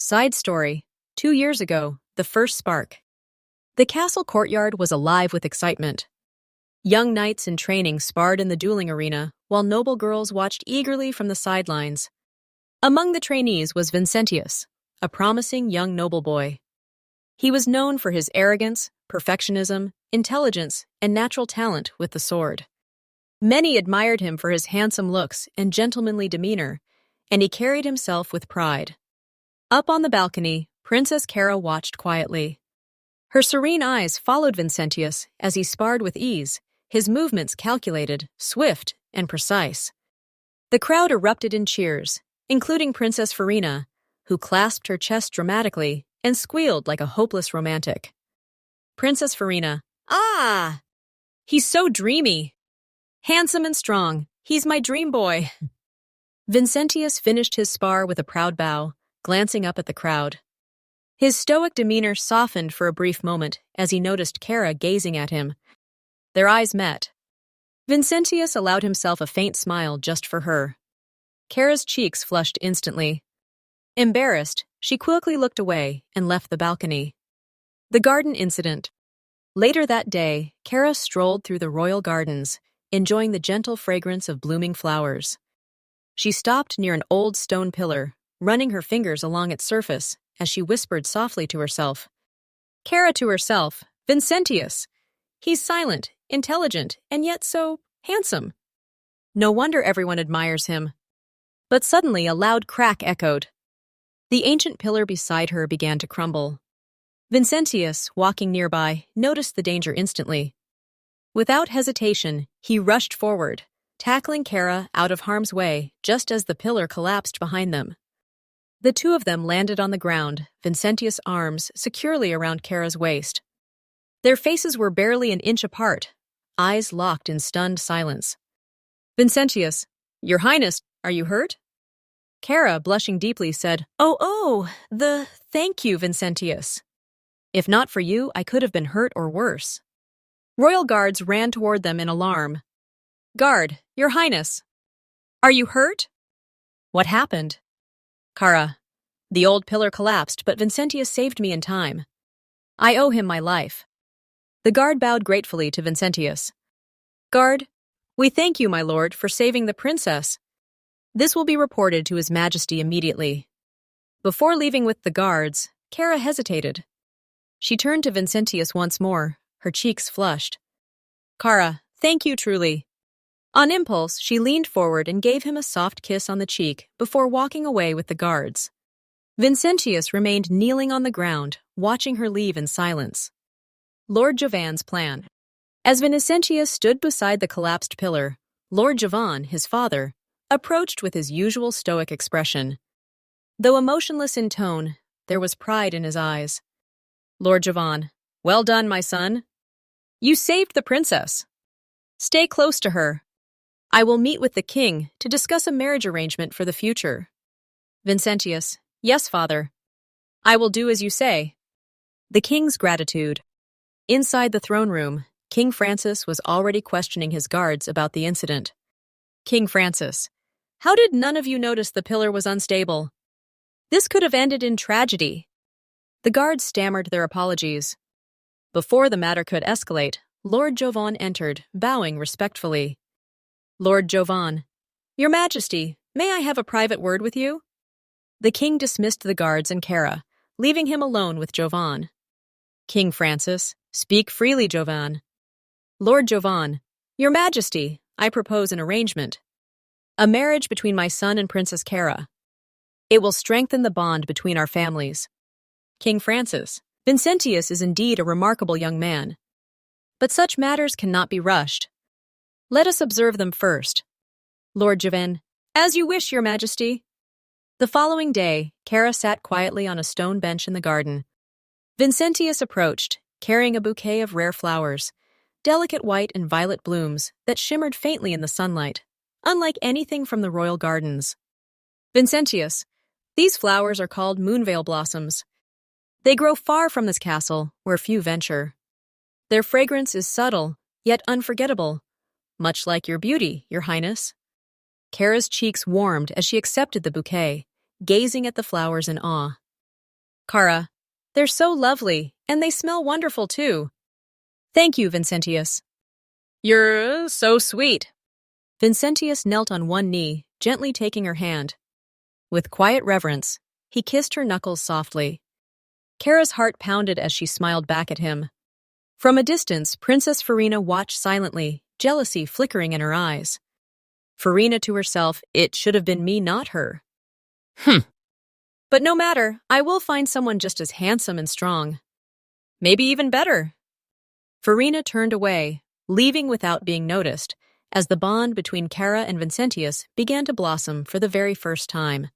Side story. 2 years ago, the first spark. The castle courtyard was alive with excitement. Young knights in training sparred in the dueling arena, while noble girls watched eagerly from the sidelines. Among the trainees was Vincentius, a promising young noble boy. He was known for his arrogance, perfectionism, intelligence, and natural talent with the sword. Many admired him for his handsome looks and gentlemanly demeanor, and he carried himself with pride. Up on the balcony, Princess Cara watched quietly. Her serene eyes followed Vincentius as he sparred with ease, his movements calculated, swift, and precise. The crowd erupted in cheers, including Princess Farina, who clasped her chest dramatically and squealed like a hopeless romantic. Princess Farina, "Ah! He's so dreamy. Handsome and strong. He's my dream boy." Vincentius finished his spar with a proud bow, glancing up at the crowd. His stoic demeanor softened for a brief moment as he noticed Cara gazing at him. Their eyes met. Vincentius allowed himself a faint smile just for her. Cara's cheeks flushed instantly. Embarrassed, she quickly looked away and left the balcony. The garden incident. Later that day, Cara strolled through the royal gardens, enjoying the gentle fragrance of blooming flowers. She stopped near an old stone pillar, running her fingers along its surface as she whispered softly to herself. Cara to herself, Vincentius. He's silent, intelligent, and yet so handsome. No wonder everyone admires him. But suddenly a loud crack echoed. The ancient pillar beside her began to crumble. Vincentius, walking nearby, noticed the danger instantly. Without hesitation, he rushed forward, tackling Cara out of harm's way just as the pillar collapsed behind them. The two of them landed on the ground, Vincentius' arms securely around Cara's waist. Their faces were barely an inch apart, eyes locked in stunned silence. Vincentius, "Your Highness, are you hurt?" Cara, blushing deeply, said, Thank you, Vincentius. If not for you, I could have been hurt or worse." Royal guards ran toward them in alarm. "Guard, Your Highness. Are you hurt?" "What happened?" "Cara, the old pillar collapsed, but Vincentius saved me in time. I owe him my life." The guard bowed gratefully to Vincentius. "Guard, we thank you, my lord, for saving the princess. This will be reported to His Majesty immediately." Before leaving with the guards, Cara hesitated. She turned to Vincentius once more, her cheeks flushed. "Cara, thank you truly." On impulse, she leaned forward and gave him a soft kiss on the cheek before walking away with the guards. Vincentius remained kneeling on the ground, watching her leave in silence. Lord Jovan's plan. As Vincentius stood beside the collapsed pillar, Lord Jovan, his father, approached with his usual stoic expression. Though emotionless in tone, there was pride in his eyes. "Lord Jovan, well done, my son. You saved the princess. Stay close to her. I will meet with the king to discuss a marriage arrangement for the future." Vincentius, "Yes, father. I will do as you say." The king's gratitude. Inside the throne room, King Francis was already questioning his guards about the incident. "King Francis, how did none of you notice the pillar was unstable? This could have ended in tragedy." The guards stammered their apologies. Before the matter could escalate, Lord Jovan entered, bowing respectfully. Lord Jovan, "Your Majesty, may I have a private word with you?" The king dismissed the guards and Cara, leaving him alone with Jovan. King Francis, "Speak freely, Jovan." Lord Jovan, "Your Majesty, I propose an arrangement. A marriage between my son and Princess Cara. It will strengthen the bond between our families." King Francis, "Vincentius is indeed a remarkable young man. But such matters cannot be rushed. Let us observe them first." Lord Jovan, "As you wish, Your Majesty." The following day, Cara sat quietly on a stone bench in the garden. Vincentius approached, carrying a bouquet of rare flowers, delicate white and violet blooms that shimmered faintly in the sunlight, unlike anything from the royal gardens. "Vincentius, these flowers are called moonveil blossoms. They grow far from this castle, where few venture. Their fragrance is subtle, yet unforgettable, much like your beauty, Your Highness." Cara's cheeks warmed as she accepted the bouquet, gazing at the flowers in awe. Cara, they're so lovely, and they smell wonderful too. Thank you, Vincentius. You're so sweet. Vincentius knelt on one knee, gently taking her hand. With quiet reverence, he kissed her knuckles softly. Cara's heart pounded as she smiled back at him. From a distance, Princess Farina watched silently, jealousy flickering in her eyes. Farina to herself, it should have been me, not her. But no matter, I will find someone just as handsome and strong. Maybe even better. Farina turned away, leaving without being noticed, as the bond between Cara and Vincentius began to blossom for the very first time.